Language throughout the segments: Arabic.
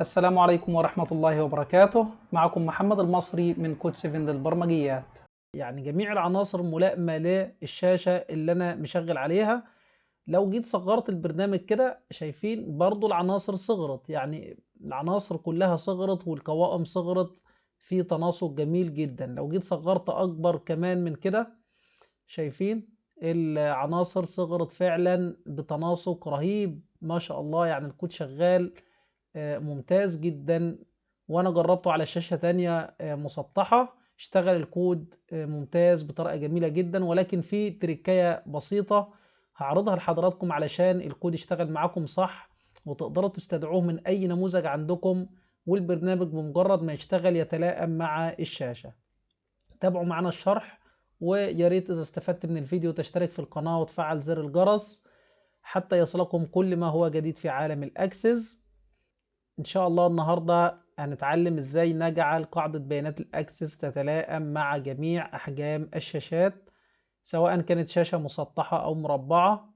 السلام عليكم ورحمة الله وبركاته. معكم محمد المصري من كود 7 للبرمجيات. يعني جميع العناصر ملائمة للشاشة اللي أنا مشغل عليها. لو جيت صغرت البرنامج كده شايفين برضو العناصر صغرت، يعني العناصر كلها صغرت والقوائم صغرت في تناسق جميل جدا. لو جيت صغرت أكبر كمان من كده شايفين العناصر صغرت فعلا بتناسق رهيب ما شاء الله. يعني الكود شغال ممتاز جدا، وانا جربته على شاشة تانية مسطحة اشتغل الكود ممتاز بطريقة جميلة جدا. ولكن في تريكاية بسيطة هعرضها لحضراتكم علشان الكود يشتغل معاكم صح وتقدروا تستدعوه من اي نموذج عندكم، والبرنامج بمجرد ما يشتغل يتلائم مع الشاشة. تابعوا معنا الشرح، ويا ريت اذا استفدت من الفيديو تشترك في القناة وتفعل زر الجرس حتى يصلكم كل ما هو جديد في عالم الاكسس. ان شاء الله النهاردة هنتعلم ازاي نجعل قاعدة بيانات الاكسس تتلائم مع جميع احجام الشاشات، سواء كانت شاشة مسطحة او مربعة.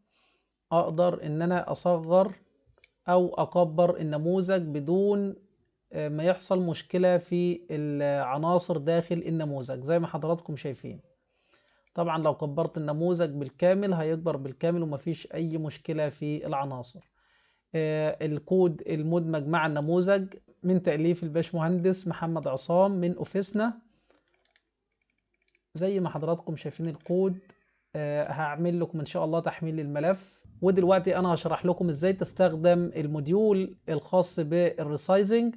اقدر ان انا اصغر او اكبر النموذج بدون ما يحصل مشكلة في العناصر داخل النموذج زي ما حضراتكم شايفين. طبعا لو كبرت النموذج بالكامل هيكبر بالكامل ومفيش اي مشكلة في العناصر. الكود المدمج مع النموذج من تأليف الباشمهندس محمد عصام من أوفيسنا. زي ما حضراتكم شايفين الكود. هعمل لكم إن شاء الله تحميل للملف، ودلوقتي أنا هشرح لكم إزاي تستخدم الموديول الخاص بالريسايزنج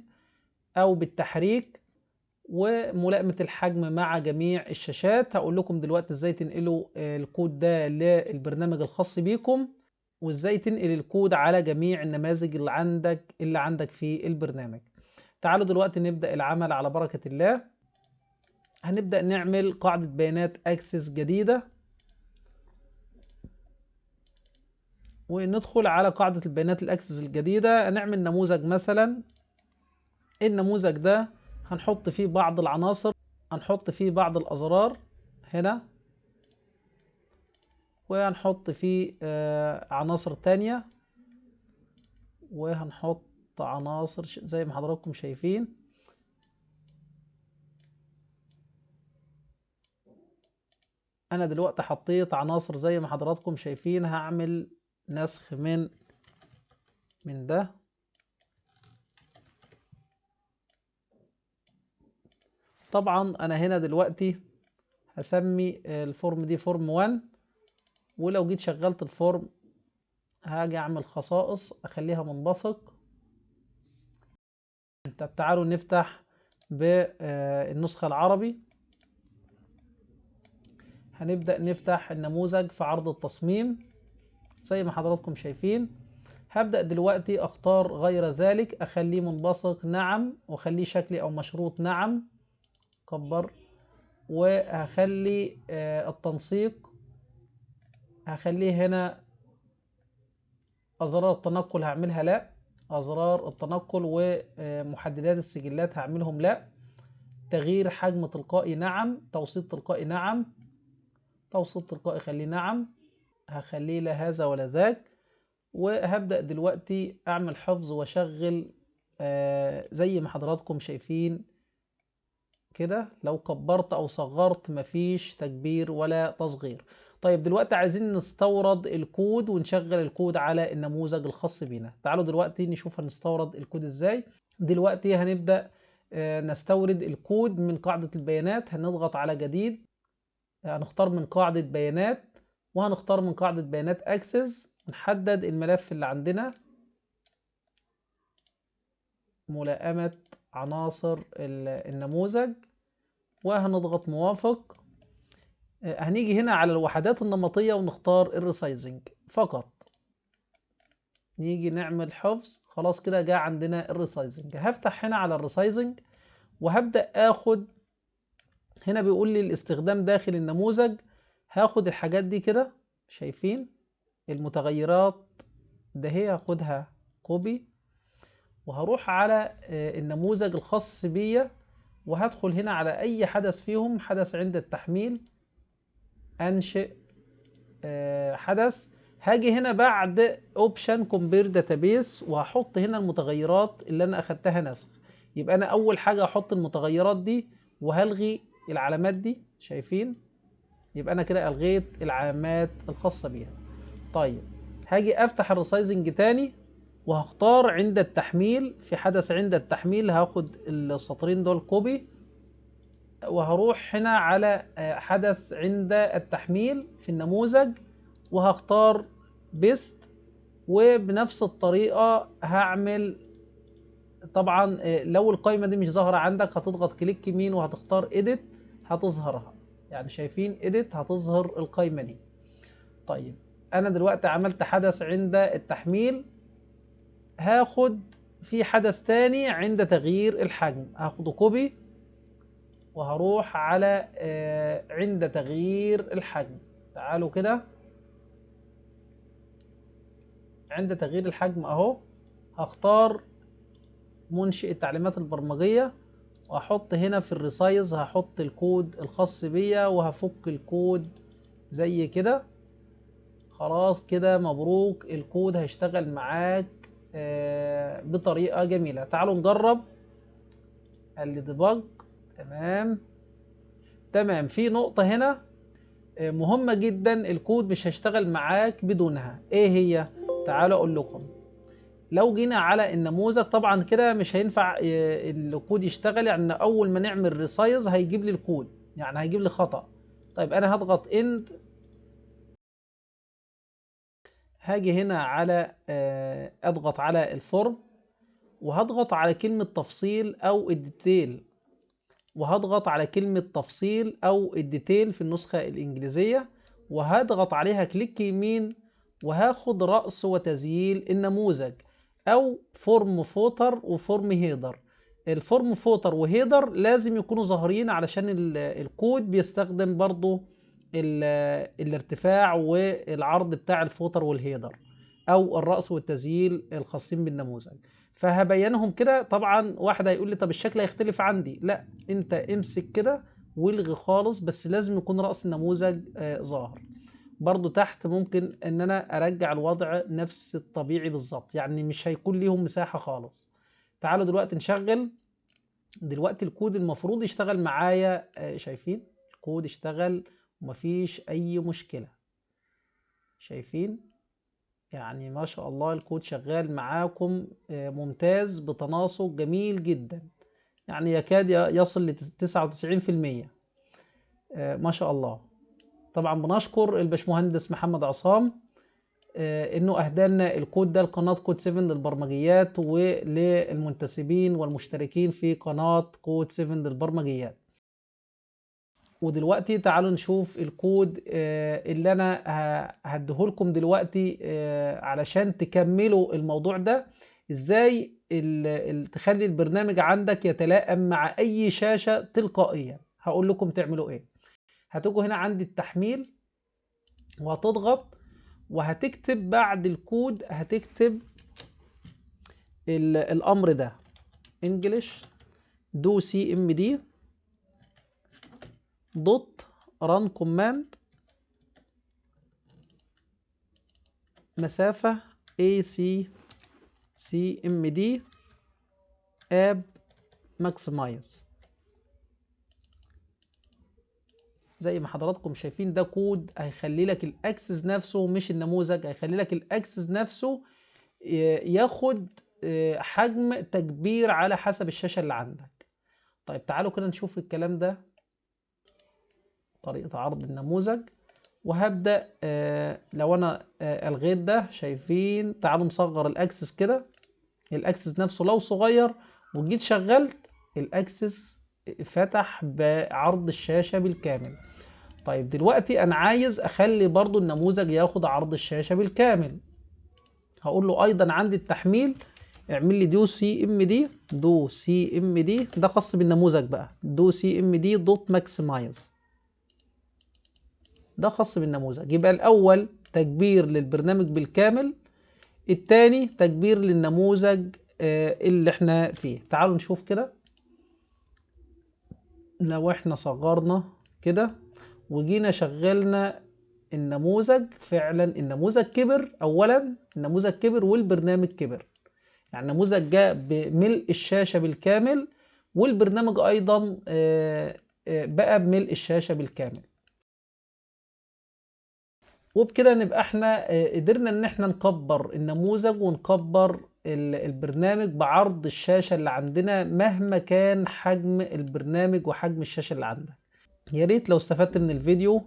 أو بالتحريك وملائمة الحجم مع جميع الشاشات. هقول لكم دلوقتي إزاي تنقلوا الكود ده للبرنامج الخاص بيكم، وازاي تنقل الكود على جميع النماذج اللي عندك في البرنامج. تعالوا دلوقتي نبدأ العمل على بركة الله. هنبدأ نعمل قاعدة بيانات اكسس جديدة، وندخل على قاعدة البيانات الاكسس الجديدة. هنعمل نموذج مثلا. النموذج ده هنحط فيه بعض العناصر، هنحط فيه بعض الأزرار هنا، وهنحط فيه عناصر تانية، وهنحط عناصر زي ما حضراتكم شايفين. انا دلوقتي حطيت عناصر زي ما حضراتكم شايفين. هعمل نسخ من ده. طبعا انا هنا دلوقتي هسمي الفورم دي فورم 1، ولو جيت شغلت الفورم هاجي اعمل خصائص اخليها منبثق. طب تعالوا نفتح بالنسخة العربي. هنبدأ نفتح النموذج في عرض التصميم زي ما حضراتكم شايفين. هبدأ دلوقتي اختار غير ذلك، اخليه منبثق نعم، واخليه شكلي او مشروط نعم. كبر. وهخلي التنسيق هخليه هنا. أزرار التنقل هعملها لا، أزرار التنقل ومحددات السجلات هعملهم لا. تغيير حجم تلقائي نعم، توسيط تلقائي نعم، توسيط تلقائي خليه نعم، هخليه لا هذا ولا ذاك. وهبدأ دلوقتي أعمل حفظ وأشغل زي ما حضراتكم شايفين كده. لو كبرت او صغرت مفيش تكبير ولا تصغير. طيب دلوقتي عايزين نستورد الكود ونشغل الكود على النموذج الخاص بينا. تعالوا دلوقتي نشوف هنستورد الكود ازاي. دلوقتي هنبدأ نستورد الكود من قاعدة البيانات. هنضغط على جديد، هنختار من قاعدة بيانات، وهنختار من قاعدة بيانات اكسس. نحدد الملف اللي عندنا، ملائمة عناصر النموذج، وهنضغط موافق. هنيجي هنا على الوحدات النمطية ونختار الريسايزنج فقط. نيجي نعمل حفظ. خلاص كده جاء عندنا الريسايزنج. هفتح هنا على الريسايزنج وهبدأ اخد. هنا بيقول لي الاستخدام داخل النموذج. هاخد الحاجات دي كده، شايفين المتغيرات ده، هي هاخدها كوبي، وهروح على النموذج الخاص بيا، وهدخل هنا على اي حدث فيهم. حدث عند التحميل، انشئ حدث. هاجي هنا بعد اوبشن كومبير داتابيس وهحط هنا المتغيرات اللي انا اخدتها نسخ. يبقى انا اول حاجه هحط المتغيرات دي وهلغي العلامات دي، شايفين؟ يبقى انا كده الغيت العلامات الخاصه بيها. طيب هاجي افتح الريسايزنج تاني وهختار عند التحميل، في حدث عند التحميل هاخد السطرين دول كوبي وهروح هنا على حدث عند التحميل في النموذج وهختار بيست، وبنفس الطريقة هعمل طبعا لو القائمة دي مش ظاهرة عندك هتضغط كليك يمين وهتختار edit هتظهرها، يعني شايفين edit هتظهر القائمة دي. طيب انا دلوقتي عملت حدث عند التحميل، هاخد في حدث تاني عند تغيير الحجم، هاخده كوبي وهروح على عند تغيير الحجم. تعالوا كده عند تغيير الحجم اهو، هختار منشئ التعليمات البرمجية وهحط هنا في الريسايز هحط الكود الخاص بيا وهفك الكود زي كده. خلاص كده مبروك، الكود هيشتغل معاك بطريقة جميلة. تعالوا نجرب الديباج. تمام. في نقطة هنا مهمة جدا الكود مش هيشتغل معاك بدونها، ايه هي؟ تعالوا اقول لكم. لو جينا على النموذج طبعا كده مش هينفع الكود يشتغل، يعني اول ما نعمل ريسايز هيجيب لي الكود، يعني هيجيب لي خطأ. طيب انا هضغط اند، هاجي هنا على اضغط على الفورم وهضغط على كلمة تفصيل او الديتيل، وهضغط على كلمة تفصيل او الديتيل في النسخة الانجليزية وهضغط عليها كليك يمين وهاخد رأس وتسجيل النموذج او فورم فوتر وفورم هيدر. الفورم فوتر وهيدر لازم يكونوا ظاهرين علشان الكود بيستخدم برضو الارتفاع والعرض بتاع الفوتر والهيدر او الرأس والتسجيل الخاصين بالنموذج، فهبينهم كده. طبعا واحد هيقول لي طب الشكل هيختلف عندي، لا انت امسك كده والغي خالص، بس لازم يكون رأس النموذج ظاهر. برضو تحت ممكن ان انا ارجع الوضع نفس الطبيعي بالظبط، يعني مش هيكون ليهم مساحة خالص. تعالوا دلوقتي نشغل. دلوقتي الكود المفروض يشتغل معايا، شايفين الكود اشتغل ومفيش اي مشكلة، شايفين؟ يعني ما شاء الله الكود شغال معاكم ممتاز بتناسق جميل جدا، يعني يكاد يصل ل 99%. ما شاء الله. طبعا بنشكر الباشمهندس محمد عصام انه اهدالنا الكود ده لقناة كود 7 للبرمجيات وللمنتسبين والمشتركين في قناة كود 7 للبرمجيات. ودلوقتي تعالوا نشوف الكود اللي انا هديهولكم دلوقتي علشان تكملوا الموضوع ده، ازاي تخلي البرنامج عندك يتلائم مع اي شاشة تلقائيا. هقول لكم تعملوا ايه. هتيجوا هنا عند التحميل وهتضغط وهتكتب بعد الكود هتكتب الامر ده English do cmd دوت run command مسافة AC cmd app maximize. زي ما حضراتكم شايفين ده كود هيخلي لك الاكسس نفسه، مش النموذج، هيخلي لك الاكسس نفسه ياخد حجم تكبير على حسب الشاشة اللي عندك. طيب تعالوا كده نشوف الكلام ده، طريقة عرض النموذج. وهبدأ لو انا الغيت ده، شايفين؟ تعالوا نصغر الاكسس كده. الاكسس نفسه لو صغير وجيت شغلت الاكسس فتح بعرض الشاشة بالكامل. طيب دلوقتي انا عايز اخلي برضو النموذج ياخد عرض الشاشة بالكامل. هقول له ايضا عندي التحميل اعمل لي دو سي ام دي، دو سي ام دي ده خاص بالنموذج بقى، دو سي ام دي دوت ماكسمايز ده خاص بالنموذج. يبقى الاول تكبير للبرنامج بالكامل، الثاني تكبير للنموذج اللي احنا فيه. تعالوا نشوف كده. لو احنا صغرنا كده وجينا شغلنا النموذج فعلا النموذج كبر. اولا النموذج كبر والبرنامج كبر، يعني النموذج جاء بملء الشاشة بالكامل، والبرنامج ايضا بقى بملء الشاشة بالكامل. وبكده نبقى احنا قدرنا ان احنا نكبر النموذج ونكبر البرنامج بعرض الشاشة اللي عندنا مهما كان حجم البرنامج وحجم الشاشة اللي عندك. يا ريت لو استفدت من الفيديو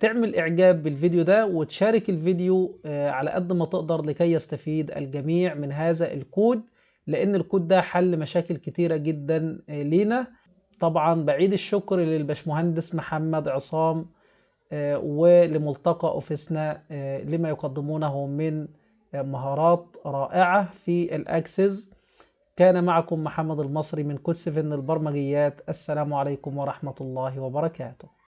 تعمل اعجاب بالفيديو ده وتشارك الفيديو على قد ما تقدر لكي يستفيد الجميع من هذا الكود، لان الكود ده حل مشاكل كتيرة جدا لينا. طبعا بعيد الشكر للبشمهندس محمد عصام ولملتقى أوفيسنا لما يقدمونه من مهارات رائعة في الأكسس. كان معكم محمد المصري من كود 7 البرمجيات. السلام عليكم ورحمة الله وبركاته.